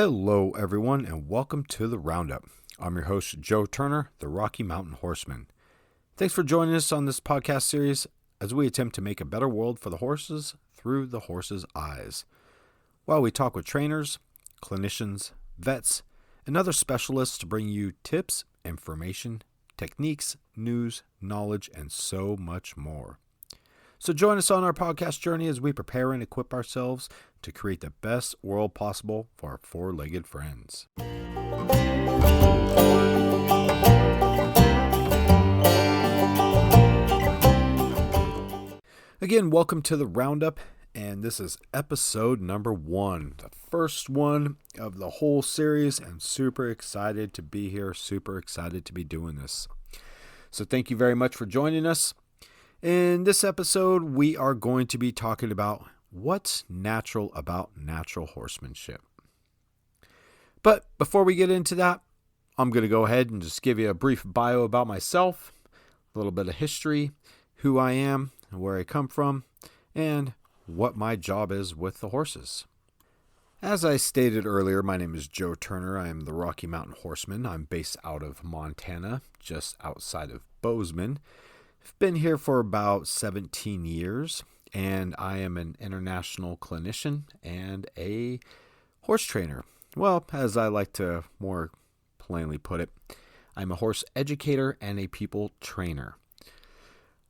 Hello, everyone, and welcome to the Roundup. I'm your host, Joe Turner, the Rocky Mountain Horseman. Thanks for joining us on this podcast series as we attempt to make a better world for the horses through the horse's eyes. While we talk with trainers, clinicians, vets, and other specialists to bring you tips, information, techniques, news, knowledge, and so much more. So join us on our podcast journey as we prepare and equip ourselves to create the best world possible for our four-legged friends. Again, welcome to the Roundup, and this is episode number 1, the first one of the whole series, and super excited to be here, super excited to be doing this. So thank you very much for joining us. In this episode, we are going to be talking about what's natural about natural horsemanship. But before we get into that, I'm going to go ahead and just give you a brief bio about myself, a little bit of history, who I am, where I come from, and what my job is with the horses. As I stated earlier, my name is Joe Turner. I am the Rocky Mountain Horseman. I'm based out of Montana, just outside of Bozeman. I've been here for about 17 years, and I am an international clinician and a horse trainer. Well, as I like to more plainly put it, I'm a horse educator and a people trainer.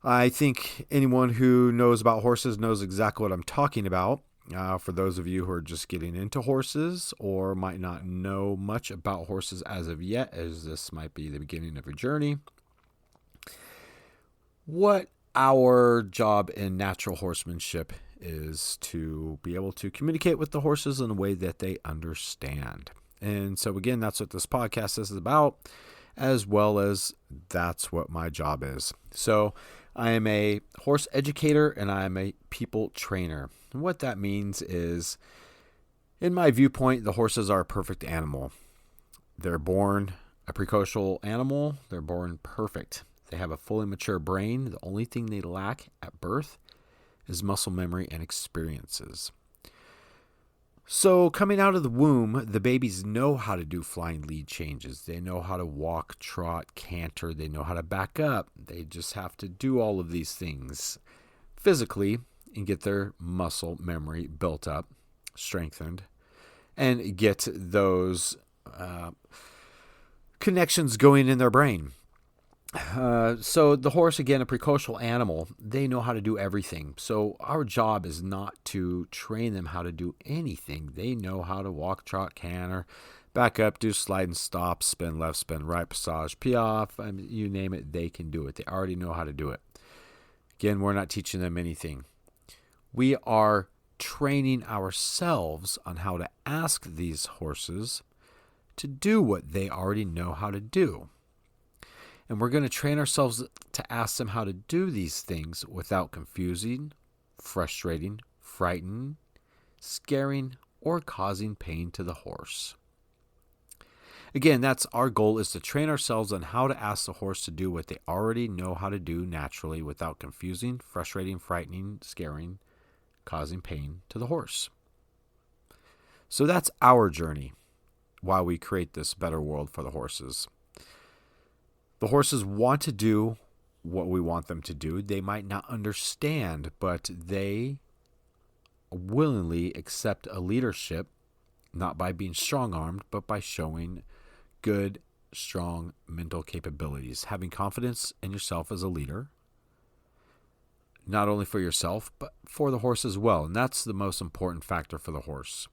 I think anyone who knows about horses knows exactly what I'm talking about. For those of you who are just getting into horses or might not know much about horses as of yet, as this might be the beginning of your journey, what our job in natural horsemanship is to be able to communicate with the horses in a way that they understand. And so again, that's what this podcast is about, as well as that's what my job is. So I am a horse educator and I am a people trainer. And what that means is, in my viewpoint, the horses are a perfect animal. They're born a precocial animal. They're born perfect. They have a fully mature brain. The only thing they lack at birth is muscle memory and experiences. So coming out of the womb, the babies know how to do flying lead changes. They know how to walk, trot, canter. They know how to back up. They just have to do all of these things physically and get their muscle memory built up, strengthened, and get those connections going in their brain. So the horse, again, a precocial animal, they know how to do everything. So our job is not to train them how to do anything. They know how to walk, trot, canter, back up, do slide and stop, spin left, spin right, passage, piaffe, I mean, you name it, they can do it. They already know how to do it. Again, we're not teaching them anything. We are training ourselves on how to ask these horses to do what they already know how to do. And we're going to train ourselves to ask them how to do these things without confusing, frustrating, frightening, scaring, or causing pain to the horse. Again, that's our goal, is to train ourselves on how to ask the horse to do what they already know how to do naturally without confusing, frustrating, frightening, scaring, causing pain to the horse. So that's our journey while we create this better world for the horses. The horses want to do what we want them to do. They might not understand, but they willingly accept a leadership, not by being strong-armed, but by showing good, strong mental capabilities, having confidence in yourself as a leader, not only for yourself, but for the horse as well. And that's the most important factor for the horse.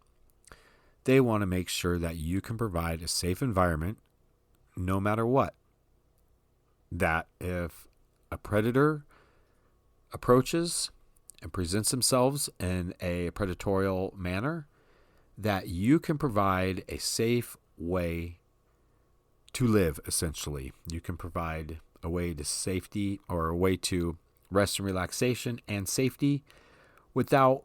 They want to make sure that you can provide a safe environment no matter what. That if a predator approaches and presents themselves in a predatorial manner, that you can provide a safe way to live, essentially. You can provide a way to safety, or a way to rest and relaxation and safety without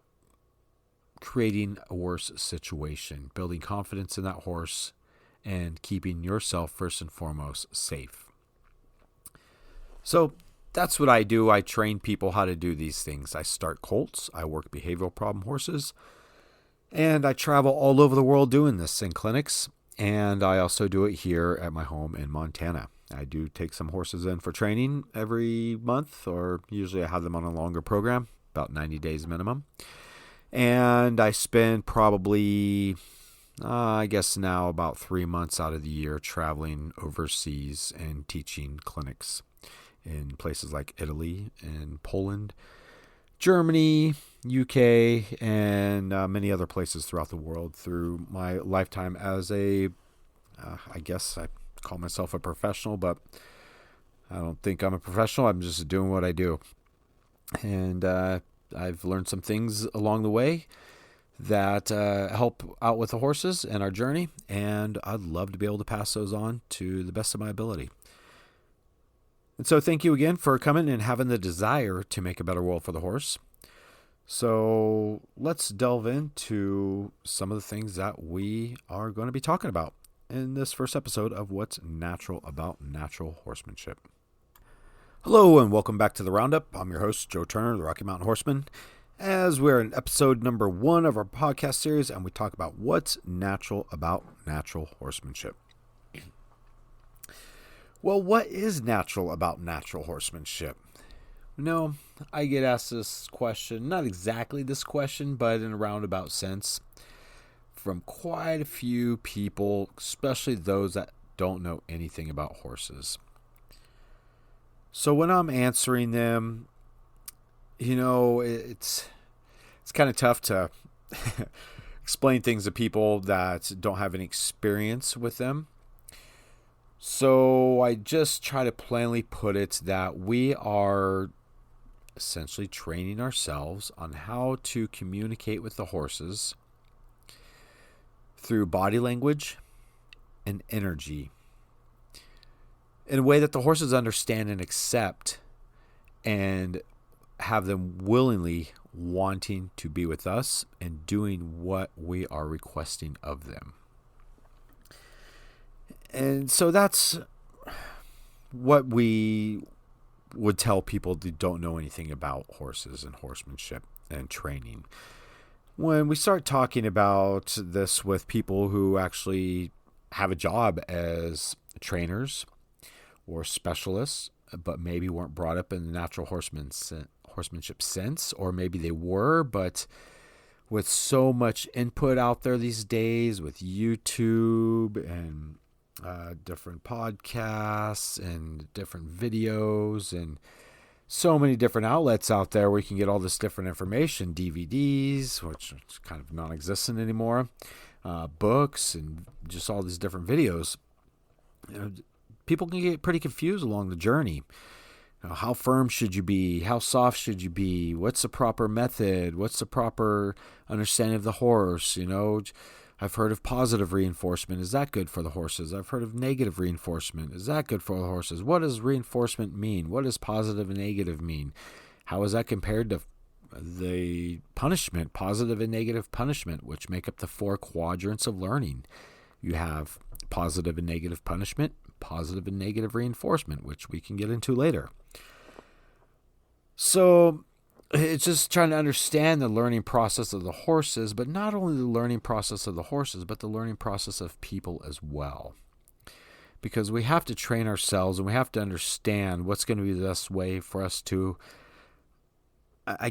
creating a worse situation, building confidence in that horse and keeping yourself first and foremost safe. So that's what I do. I train people how to do these things. I start colts. I work behavioral problem horses. And I travel all over the world doing this in clinics, and I also do it here at my home in Montana. I do take some horses in for training every month, or usually I have them on a longer program, about 90 days minimum. And I spend probably, I guess now about 3 months out of the year traveling overseas and teaching clinics in places like Italy and Poland, Germany, UK, and many other places throughout the world through my lifetime as I guess I call myself a professional, but I don't think I'm a professional. I'm just doing what I do. And I've learned some things along the way that help out with the horses and our journey, and I'd love to be able to pass those on to the best of my ability. And so thank you again for coming and having the desire to make a better world for the horse. So let's delve into some of the things that we are going to be talking about in this first episode of What's Natural About Natural Horsemanship. Hello and welcome back to the Roundup. I'm your host, Joe Turner, the Rocky Mountain Horseman, as we're in episode number 1 of our podcast series, and we talk about what's natural about natural horsemanship. Well, what is natural about natural horsemanship? No, I get asked this question, not exactly this question, but in a roundabout sense, from quite a few people, especially those that don't know anything about horses. So when I'm answering them, it's kind of tough to explain things to people that don't have any experience with them. So I just try to plainly put it that we are essentially training ourselves on how to communicate with the horses through body language and energy in a way that the horses understand and accept and have them willingly wanting to be with us and doing what we are requesting of them. And so that's what we would tell people who don't know anything about horses and horsemanship and training. When we start talking about this with people who actually have a job as trainers or specialists, but maybe weren't brought up in the natural horsemanship sense, or maybe they were, but with so much input out there these days with YouTube and different podcasts and different videos and so many different outlets out there where you can get all this different information, DVDs, which is kind of non-existent anymore, books, and just all these different videos. People can get pretty confused along the journey. How firm should you be? How soft should you be? What's the proper method? What's the proper understanding of the horse? I've heard of positive reinforcement. Is that good for the horses? I've heard of negative reinforcement. Is that good for the horses? What does reinforcement mean? What does positive and negative mean? How is that compared to the punishment, positive and negative punishment, which make up the 4 quadrants of learning? You have positive and negative punishment, positive and negative reinforcement, which we can get into later. So it's just trying to understand the learning process of the horses, but not only the learning process of the horses, but the learning process of people as well. Because we have to train ourselves and we have to understand what's going to be the best way for us to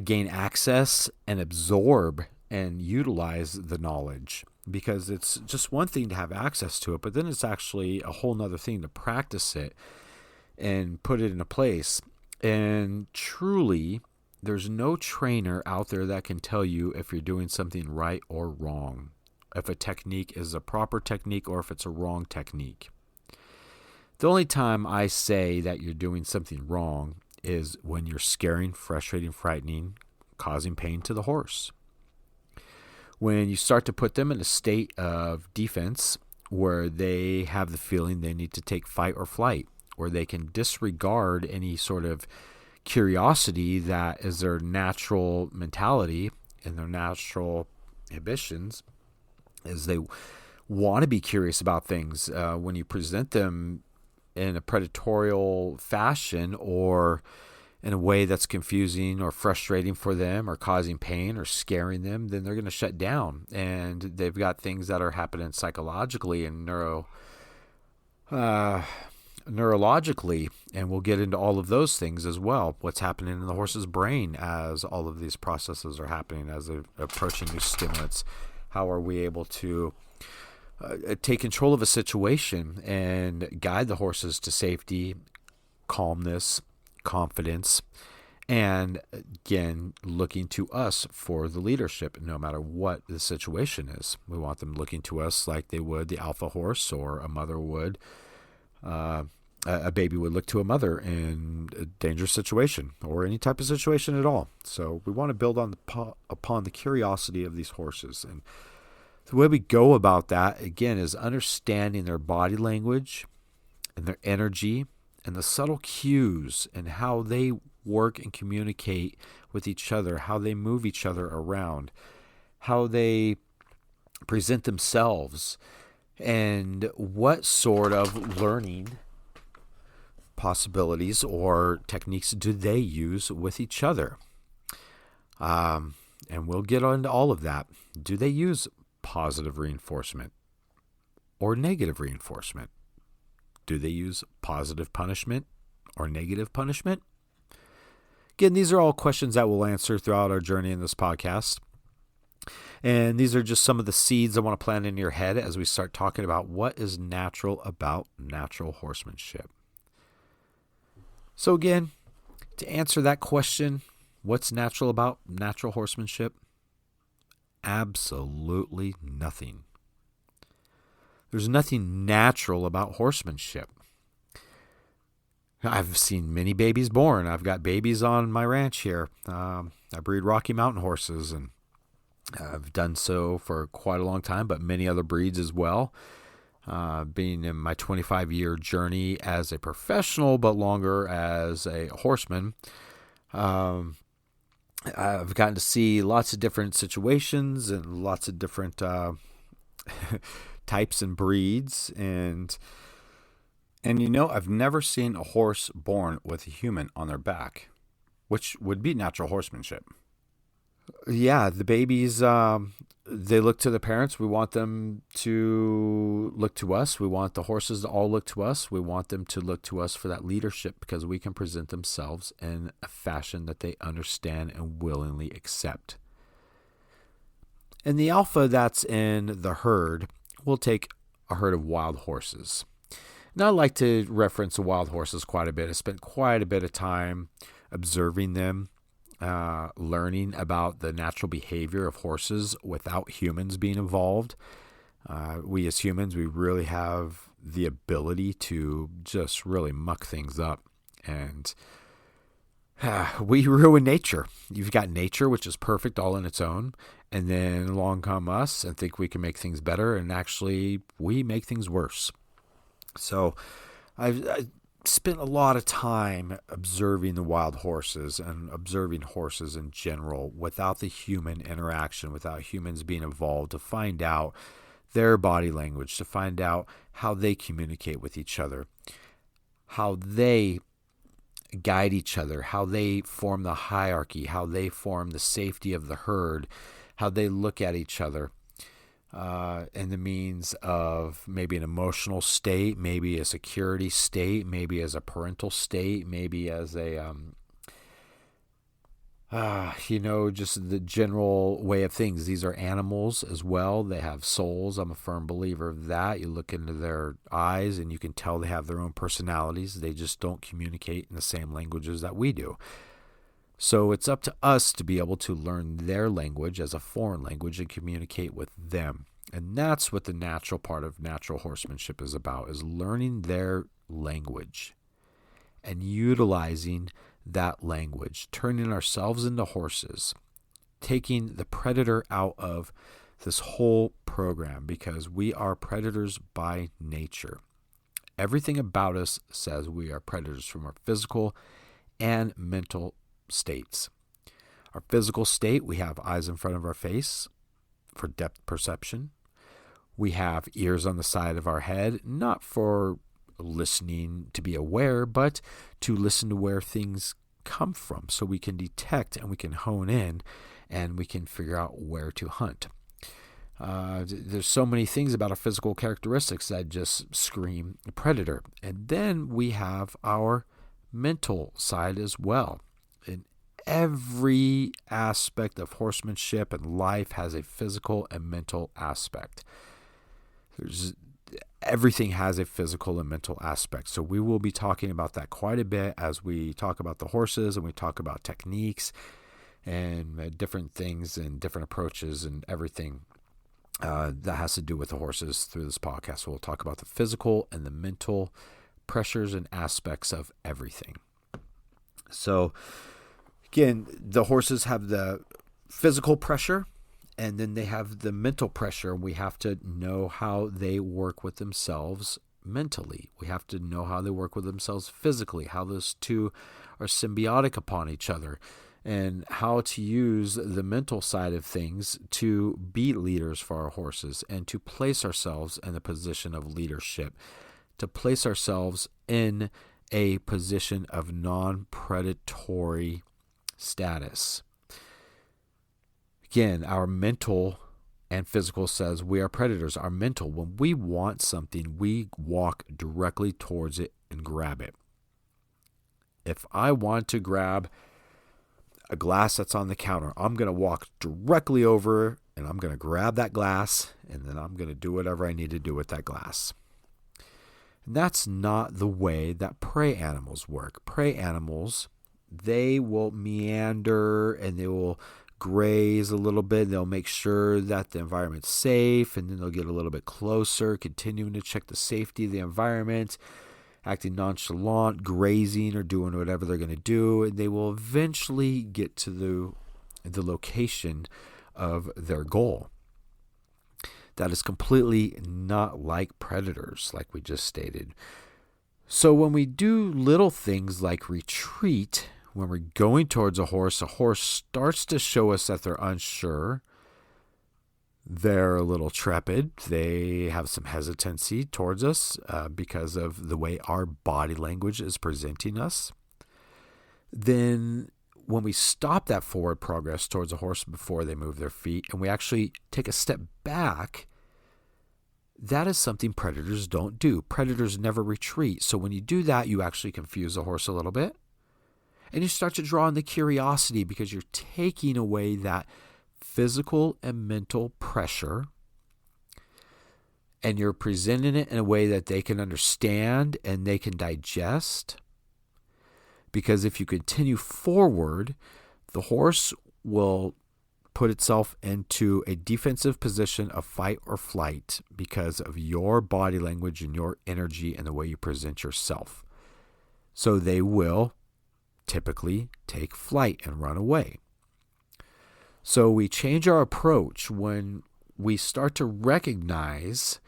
gain access and absorb and utilize the knowledge. Because it's just one thing to have access to it, but then it's actually a whole nother thing to practice it and put it into place. And truly, there's no trainer out there that can tell you if you're doing something right or wrong, if a technique is a proper technique or if it's a wrong technique. The only time I say that you're doing something wrong is when you're scaring, frustrating, frightening, causing pain to the horse. When you start to put them in a state of defense where they have the feeling they need to take fight or flight, where they can disregard any sort of curiosity that is their natural mentality and their natural inhibitions, is they want to be curious about things. When you present them in a predatorial fashion or in a way that's confusing or frustrating for them or causing pain or scaring them, then they're going to shut down. And they've got things that are happening psychologically and neurologically, and we'll get into all of those things as well. What's happening in the horse's brain as all of these processes are happening, as they're approaching new stimulants. How are we able to take control of a situation and guide the horses to safety, calmness, confidence, and again, looking to us for the leadership no matter what the situation is. We want them looking to us like they would the alpha horse, or a mother would, a baby would look to a mother in a dangerous situation or any type of situation at all. So we want to build upon the curiosity of these horses. And the way we go about that, again, is understanding their body language and their energy and the subtle cues and how they work and communicate with each other, how they move each other around, how they present themselves, and what sort of learning possibilities or techniques do they use with each other. And we'll get into all of that. Do they use positive reinforcement or negative reinforcement? Do they use positive punishment or negative punishment? Again, these are all questions that we'll answer throughout our journey in this podcast. And these are just some of the seeds I want to plant in your head as we start talking about what is natural about natural horsemanship. So again, to answer that question, what's natural about natural horsemanship? Absolutely nothing. There's nothing natural about horsemanship. I've seen many babies born. I've got babies on my ranch here. I breed Rocky Mountain horses, and I've done so for quite a long time, but many other breeds as well. Being in my 25-year journey as a professional, but longer as a horseman, I've gotten to see lots of different situations and lots of different types and breeds, and I've never seen a horse born with a human on their back, which would be natural horsemanship. Yeah, the babies, they look to the parents. We want them to look to us. We want the horses to all look to us. We want them to look to us for that leadership, because we can present themselves in a fashion that they understand and willingly accept. And the alpha that's in the herd will take a herd of wild horses. Now, I like to reference the wild horses quite a bit. I spent quite a bit of time observing them, learning about the natural behavior of horses without humans being involved. We as humans, we really have the ability to just really muck things up, and we ruin nature. You've got nature, which is perfect all on its own, and then along come us and think we can make things better, and actually we make things worse. So I spent a lot of time observing the wild horses and observing horses in general without the human interaction, without humans being involved, to find out their body language, to find out how they communicate with each other, how they guide each other, how they form the hierarchy, how they form the safety of the herd, how they look at each other. In the means of maybe an emotional state, maybe a security state, maybe as a parental state, maybe as a, just the general way of things. These are animals as well. They have souls. I'm a firm believer of that. You look into their eyes and you can tell they have their own personalities. They just don't communicate in the same languages that we do. So it's up to us to be able to learn their language as a foreign language and communicate with them. And that's what the natural part of natural horsemanship is about, is learning their language and utilizing that language, turning ourselves into horses, taking the predator out of this whole program, because we are predators by nature. Everything about us says we are predators from our physical and mental states. Our physical state, we have eyes in front of our face for depth perception. We have ears on the side of our head, not for listening to be aware, but to listen to where things come from, so we can detect and we can hone in and we can figure out where to hunt. There's so many things about our physical characteristics that just scream predator. And then we have our mental side as well. And every aspect of horsemanship and life has a physical and mental aspect. Everything has a physical and mental aspect. So we will be talking about that quite a bit as we talk about the horses and we talk about techniques and different things and different approaches and everything that has to do with the horses through this podcast. So we'll talk about the physical and the mental pressures and aspects of everything. So again, the horses have the physical pressure and then they have the mental pressure. We have to know how they work with themselves mentally. We have to know how they work with themselves physically, how those two are symbiotic upon each other, and how to use the mental side of things to be leaders for our horses and to place ourselves in a position of leadership, to place ourselves in a position of non-predatory status. Again, our mental and physical says we are predators. Our mental, when we want something, we walk directly towards it and grab it. If I want to grab a glass that's on the counter, I'm going to walk directly over and I'm going to grab that glass and then I'm going to do whatever I need to do with that glass. And that's not the way that prey animals work. Prey animals, they will meander and they will graze a little bit. They'll make sure that the environment's safe, and then they'll get a little bit closer, continuing to check the safety of the environment, acting nonchalant, grazing, or doing whatever they're going to do, and they will eventually get to the location of their goal. That is completely not like predators, like we just stated. So when we do little things like retreat, when we're going towards a horse starts to show us that they're unsure. They're a little trepid. They have some hesitancy towards us because of the way our body language is presenting us. Then when we stop that forward progress towards a horse before they move their feet and we actually take a step back, that is something predators don't do. Predators never retreat. So when you do that, you actually confuse the horse a little bit. And you start to draw on the curiosity because you're taking away that physical and mental pressure and you're presenting it in a way that they can understand and they can digest. Because if you continue forward, the horse will put itself into a defensive position of fight or flight because of your body language and your energy and the way you present yourself. So they will typically take flight and run away. So we change our approach when we start to recognize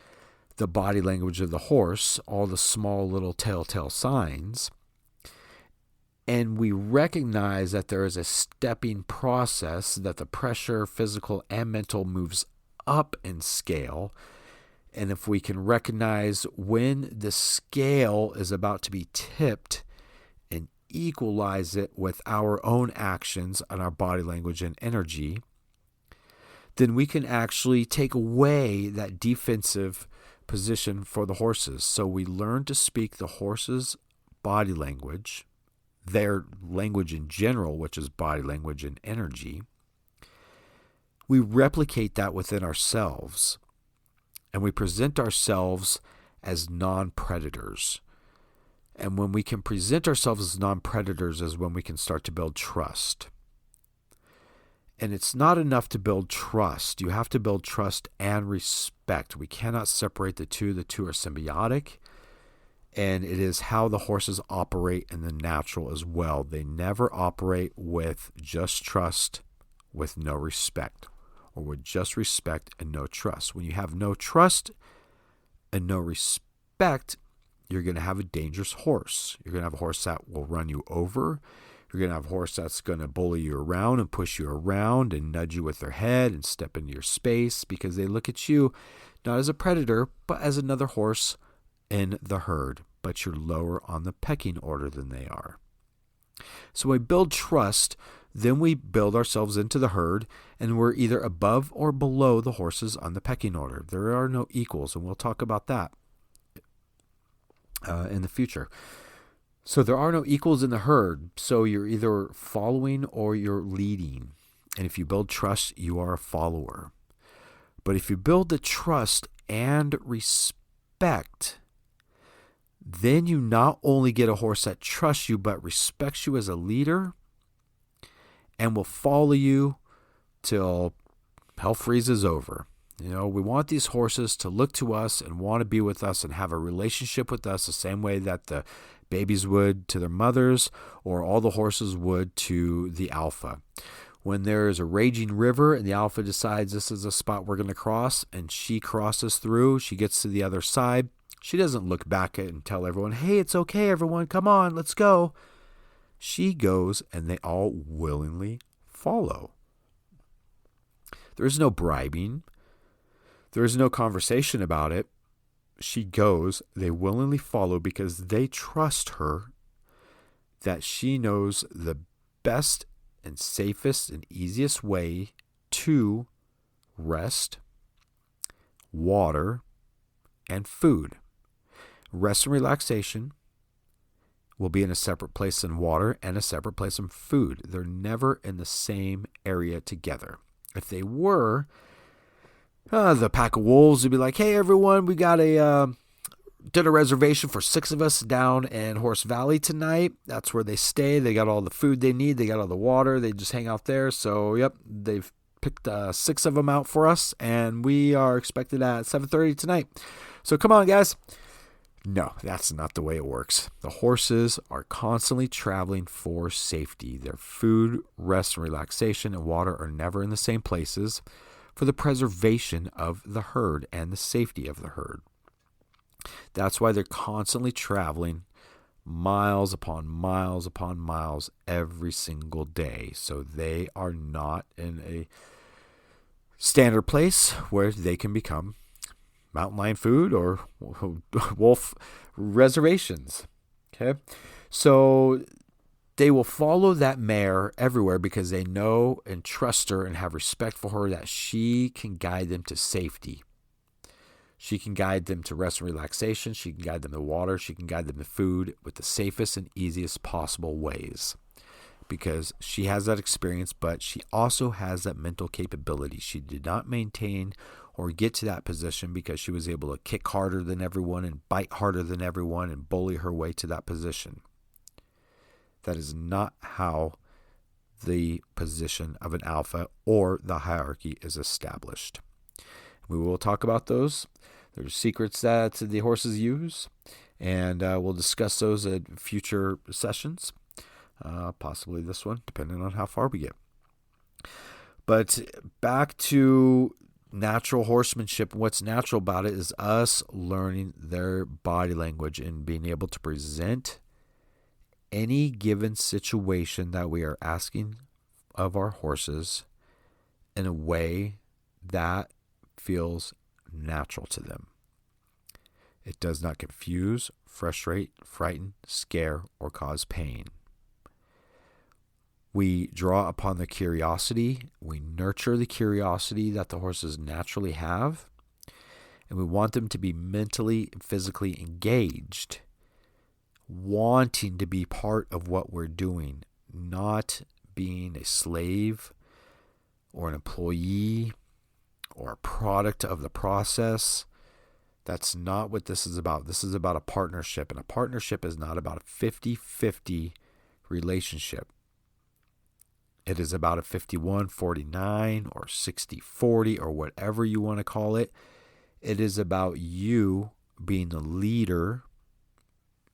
the body language of the horse, all the small little telltale signs, and we recognize that there is a stepping process, that the pressure, physical and mental, moves up in scale. And if we can recognize when the scale is about to be tipped and equalize it with our own actions and our body language and energy, then we can actually take away that defensive position for the horses. So we learn to speak the horse's body language, their language in general, which is body language and energy. We replicate that within ourselves, and we present ourselves as non-predators. And when we can present ourselves as non-predators is when we can start to build trust. And it's not enough to build trust. You have to build trust and respect. We cannot separate the two. The two are symbiotic. And it is how the horses operate in the natural as well. They never operate with just trust with no respect, or with just respect and no trust. When you have no trust and no respect, you're going to have a dangerous horse. You're going to have a horse that will run you over. You're going to have a horse that's going to bully you around and push you around and nudge you with their head and step into your space because they look at you not as a predator, but as another horse in the herd, but you're lower on the pecking order than they are. So we build trust, then we build ourselves into the herd, and we're either above or below the horses on the pecking order. There are no equals, and we'll talk about that in the future. So there are no equals in the herd, so you're either following or you're leading. And if you build trust, you are a follower. But if you build the trust and respect, then you not only get a horse that trusts you, but respects you as a leader and will follow you till hell freezes over. We want these horses to look to us and want to be with us and have a relationship with us the same way that the babies would to their mothers, or all the horses would to the alpha. When there is a raging river and the alpha decides this is a spot we're going to cross, and she crosses through, she gets to the other side, she doesn't look back and tell everyone, hey, it's okay, everyone, come on, let's go. She goes, and they all willingly follow. There is no bribing. There is no conversation about it. She goes, they willingly follow because they trust her that she knows the best and safest and easiest way to rest, water, and food. Rest and relaxation will be in a separate place than water and a separate place than food. They're never in the same area together. If they were, the pack of wolves would be like, hey, everyone, we got a dinner reservation for 6 of us down in Horse Valley tonight. That's where they stay. They got all the food they need. They got all the water. They just hang out there. So, yep, they've picked 6 of them out for us, and we are expected at 7:30 tonight. So come on, guys. No, that's not the way it works. The horses are constantly traveling for safety. Their food, rest, and relaxation and water are never in the same places for the preservation of the herd and the safety of the herd. That's why they're constantly traveling miles upon miles upon miles every single day. So they are not in a standard place where they can become mountain lion food or wolf reservations. Okay, so they will follow that mare everywhere because they know and trust her and have respect for her that she can guide them to safety. She can guide them to rest and relaxation. She can guide them to water. She can guide them to food with the safest and easiest possible ways because she has that experience, but she also has that mental capability. She did not maintain or get to that position because she was able to kick harder than everyone and bite harder than everyone and bully her way to that position. That is not how the position of an alpha or the hierarchy is established. We will talk about those. There's secrets that the horses use, and we'll discuss those at future sessions, possibly this one, depending on how far we get. But back to natural horsemanship. What's natural about it is us learning their body language and being able to present any given situation that we are asking of our horses in a way that feels natural to them. It does not confuse, frustrate, frighten, scare, or cause pain. We draw upon the curiosity. We nurture the curiosity that the horses naturally have. And we want them to be mentally and physically engaged, wanting to be part of what we're doing, not being a slave or an employee or a product of the process. That's not what this is about. This is about a partnership, and a partnership is not about a 50-50 relationship. It is about a 51-49 or 60-40 or whatever you want to call it. It is about you being the leader,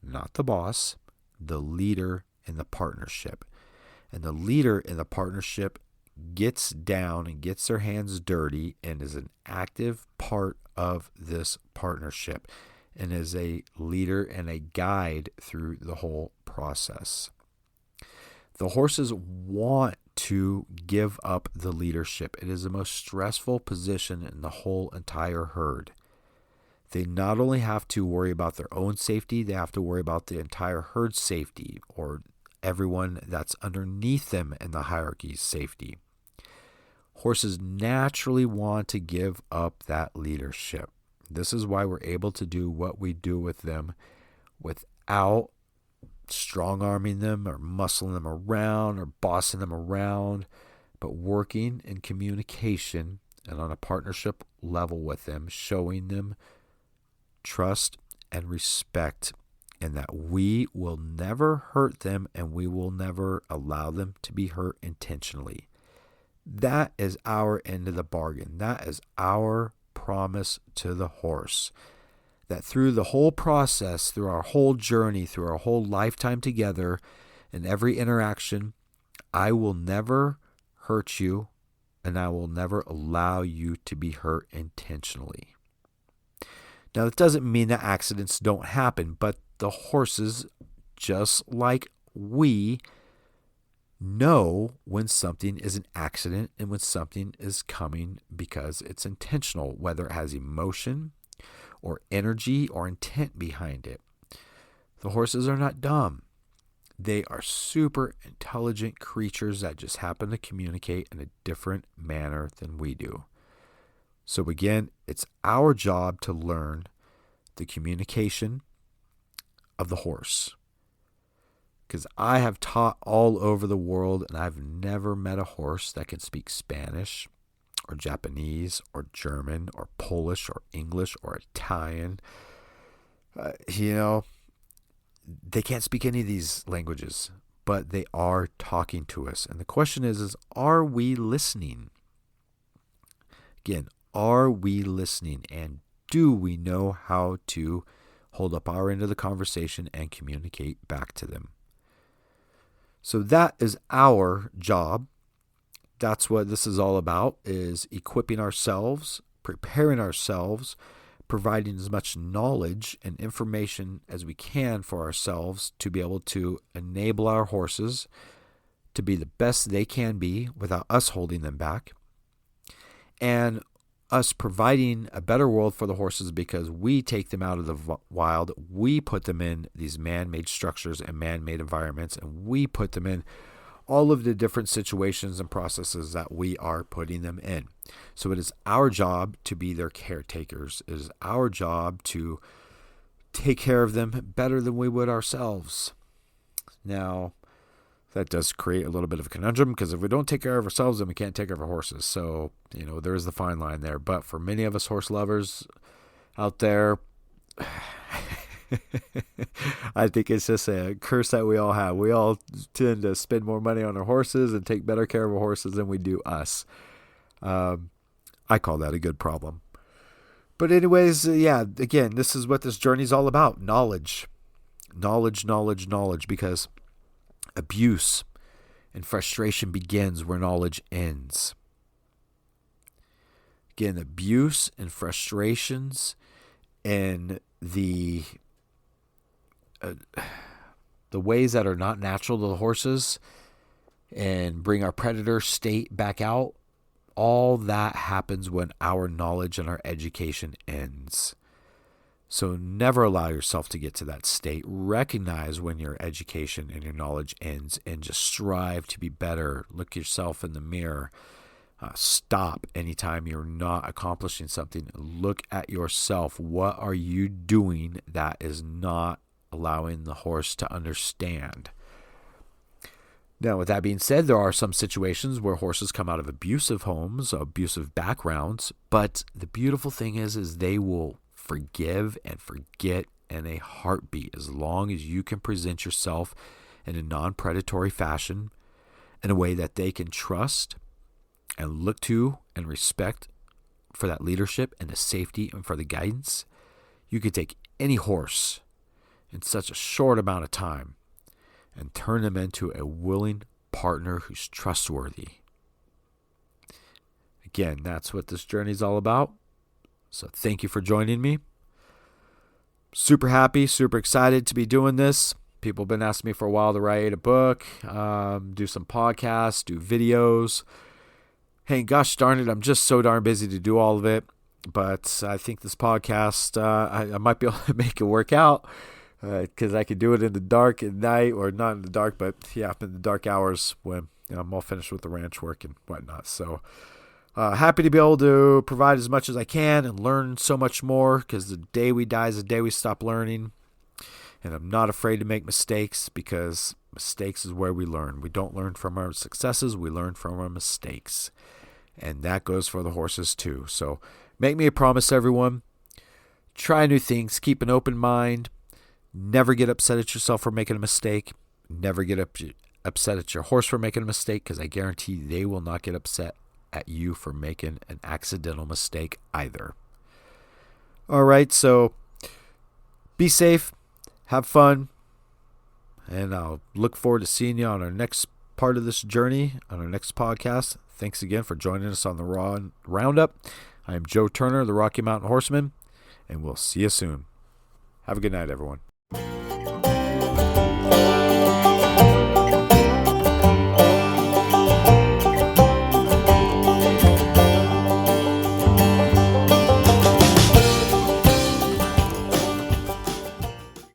not the boss, the leader in the partnership. And the leader in the partnership gets down and gets their hands dirty and is an active part of this partnership and is a leader and a guide through the whole process. The horses want to give up the leadership. It is the most stressful position in the whole entire herd. They not only have to worry about their own safety, they have to worry about the entire herd's safety, or everyone that's underneath them in the hierarchy's safety. Horses naturally want to give up that leadership. This is why we're able to do what we do with them without strong-arming them or muscling them around or bossing them around, but working in communication and on a partnership level with them, showing them trust and respect, and that we will never hurt them and we will never allow them to be hurt intentionally. That is our end of the bargain. That is our promise to the horse. That through the whole process, through our whole journey, through our whole lifetime together, in every interaction, I will never hurt you and I will never allow you to be hurt intentionally. Now, that doesn't mean that accidents don't happen, but the horses, just like we, know when something is an accident and when something is coming because it's intentional, whether it has emotion or energy or intent behind it. The horses are not dumb. They are super intelligent creatures that just happen to communicate in a different manner than we do. So again, it's our job to learn the communication of the horse. Because I have taught all over the world and I've never met a horse that can speak Spanish or Japanese or German or Polish or English or Italian. They can't speak any of these languages, but they are talking to us. And the question is are we listening? Again, are we listening? And do we know how to hold up our end of the conversation and communicate back to them? So that is our job. That's what this is all about, is equipping ourselves, preparing ourselves, providing as much knowledge and information as we can for ourselves to be able to enable our horses to be the best they can be without us holding them back, and us providing a better world for the horses because we take them out of the wild, we put them in these man-made structures and man-made environments, and we put them in all of the different situations and processes that we are putting them in. So it is our job to be their caretakers. It is our job to take care of them better than we would ourselves. Now, that does create a little bit of a conundrum, because if we don't take care of ourselves, then we can't take care of our horses. So, there is the fine line there. But for many of us horse lovers out there, I think it's just a curse that we all have. We all tend to spend more money on our horses and take better care of our horses than we do us. I call that a good problem. But anyways, again, this is what this journey is all about. Knowledge, because abuse and frustration begins where knowledge ends. Again, abuse and frustrations and the ways that are not natural to the horses and bring our predator state back out, all that happens when our knowledge and our education ends. So never allow yourself to get to that state. Recognize when your education and your knowledge ends and just strive to be better. Look yourself in the mirror. Stop anytime you're not accomplishing something. Look at yourself. What are you doing that is not allowing the horse to understand? Now, with that being said, there are some situations where horses come out of abusive homes, abusive backgrounds, but the beautiful thing is they will forgive and forget in a heartbeat as long as you can present yourself in a non-predatory fashion, in a way that they can trust and look to and respect for that leadership and the safety and for the guidance. You could take any horse in such a short amount of time and turn them into a willing partner who's trustworthy. Again, that's what this journey is all about. So thank you for joining me. Super happy, super excited to be doing this. People have been asking me for a while to write a book, do some podcasts, do videos. Hey, gosh darn it, I'm just so darn busy to do all of it. But I think this podcast, I might be able to make it work out. because I can do it in the dark at night, or not in the dark, but yeah, in the dark hours when I'm all finished with the ranch work and whatnot. So happy to be able to provide as much as I can and learn so much more, because the day we die is the day we stop learning. And I'm not afraid to make mistakes, because mistakes is where we learn. We don't learn from our successes, we learn from our mistakes. And that goes for the horses too. So make me a promise, everyone. Try new things. Keep an open mind. Never get upset at yourself for making a mistake. Never get upset at your horse for making a mistake, because I guarantee they will not get upset at you for making an accidental mistake either. All right, so be safe. Have fun. And I'll look forward to seeing you on our next part of this journey, on our next podcast. Thanks again for joining us on the Roundup. I am Joe Turner, the Rocky Mountain Horseman, and we'll see you soon. Have a good night, everyone.